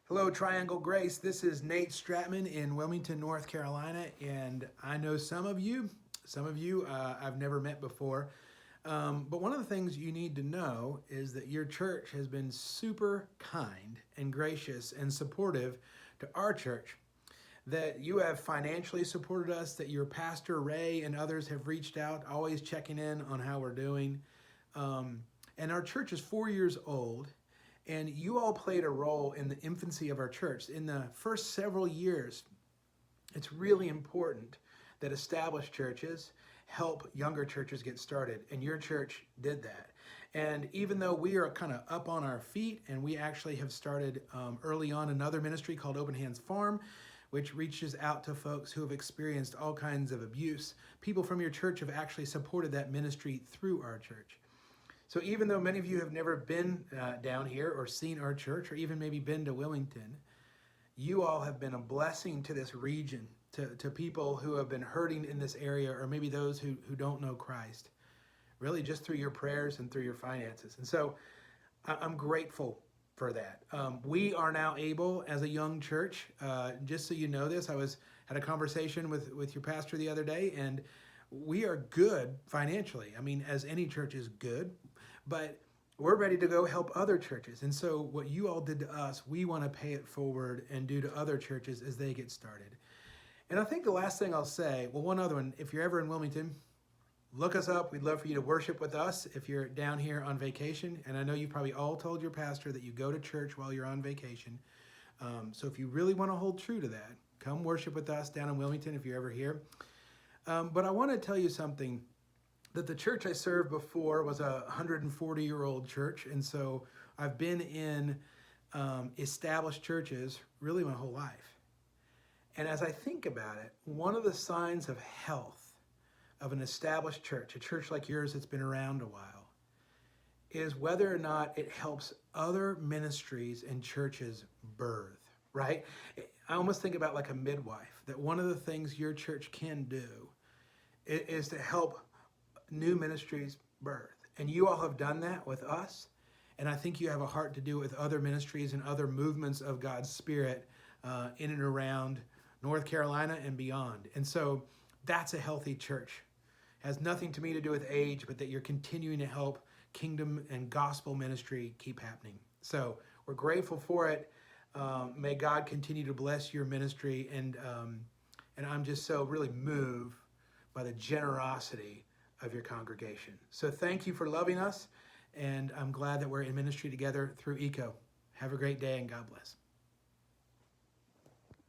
Hello, Triangle Grace. This is Nate Stratman in Wilmington, North Carolina, and I know some of you I've never met before. But one of the things you need to know is that your church has been super kind and gracious and supportive to our church. That you have financially supported us, that your pastor Ray and others have reached out, always checking in on how we're doing. And our church is 4 years old, and you all played a role in the infancy of our church. In the first several years, it's really important that established churches help younger churches get started, and your church did that. And even though we are kind of up on our feet, and we actually have started early on another ministry called Open Hands Farm, which reaches out to folks who have experienced all kinds of abuse. People from your church have actually supported that ministry through our church. So even though many of you have never been down here or seen our church or even maybe been to Wilmington, you all have been a blessing to this region, to people who have been hurting in this area, or maybe those who don't know Christ, really just through your prayers and through your finances. And so I'm grateful for that. We are now able, as a young church, just so you know this, had a conversation with your pastor the other day, and we are good financially. I mean, as any church is good, but we're ready to go help other churches. And so what you all did to us, we want to pay it forward and do to other churches as they get started. And I think the last thing I'll say, well, one other one, if you're ever in Wilmington, look us up. We'd love for you to worship with us if you're down here on vacation. And I know you probably all told your pastor that you go to church while you're on vacation. So if you really want to hold true to that, come worship with us down in Wilmington if you're ever here. But I want to tell you something, that the church I served before was a 140-year-old church. And so I've been in established churches really my whole life. And as I think about it, one of the signs of health of an established church, a church like yours that's been around a while, is whether or not it helps other ministries and churches birth, right? I almost think about like a midwife, that one of the things your church can do is to help new ministries birth. And you all have done that with us. And I think you have a heart to do it with other ministries and other movements of God's Spirit in and around North Carolina and beyond. And so that's a healthy church. It has nothing to me to do with age, but that you're continuing to help kingdom and gospel ministry keep happening. So we're grateful for it. May God continue to bless your ministry. And I'm just so really moved by the generosity of your congregation. So thank you for loving us, and I'm glad that we're in ministry together through ECO. Have a great day, and God bless.